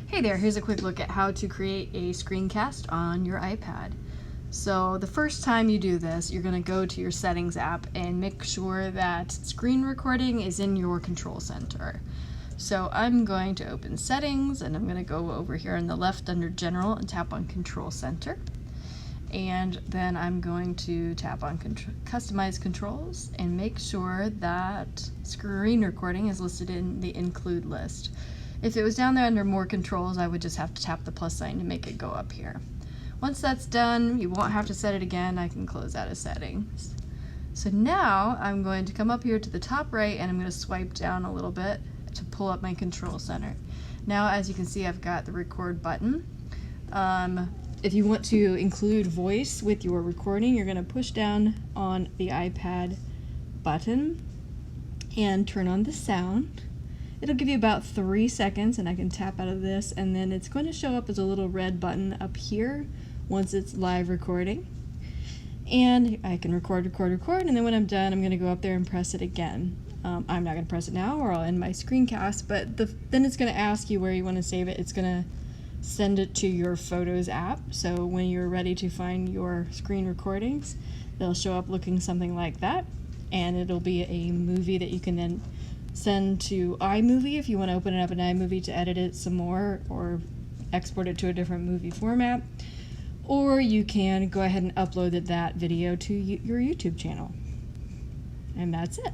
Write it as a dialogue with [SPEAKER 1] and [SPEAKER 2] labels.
[SPEAKER 1] Hey there, here's a quick look at how to create a screencast on your iPad. So the first time you do this, you're going to go to your settings app and make sure that screen recording is in your control center. So I'm going to open settings and I'm going to go over here on the left under general and tap on control center. And then I'm going to tap on customize controls and make sure that screen recording is listed in the include list. If it was down there under more controls, I would just have to tap the plus sign to make it go up here. Once that's done, you won't have to set it again. I can close out of settings. So now I'm going to come up here to the top right and I'm going to swipe down a little bit to pull up my control center. Now, as you can see, I've got the record button. If you want to include voice with your recording, you're going to push down on the iPad button and turn on the sound. It'll give you about 3 seconds and I can tap out of this, and then it's going to show up as a little red button up here once it's live recording. And I can record, and then when I'm done, I'm going to go up there and press it again. I'm not going to press it now or I'll end my screencast, but then it's going to ask you where you want to save it. It's going to send it to your Photos app, so when you're ready to find your screen recordings, they'll show up looking something like that, and it'll be a movie that you can then send to iMovie if you want to open it up in iMovie to edit it some more or export it to a different movie format, or you can go ahead and upload that video to your YouTube channel. And that's it.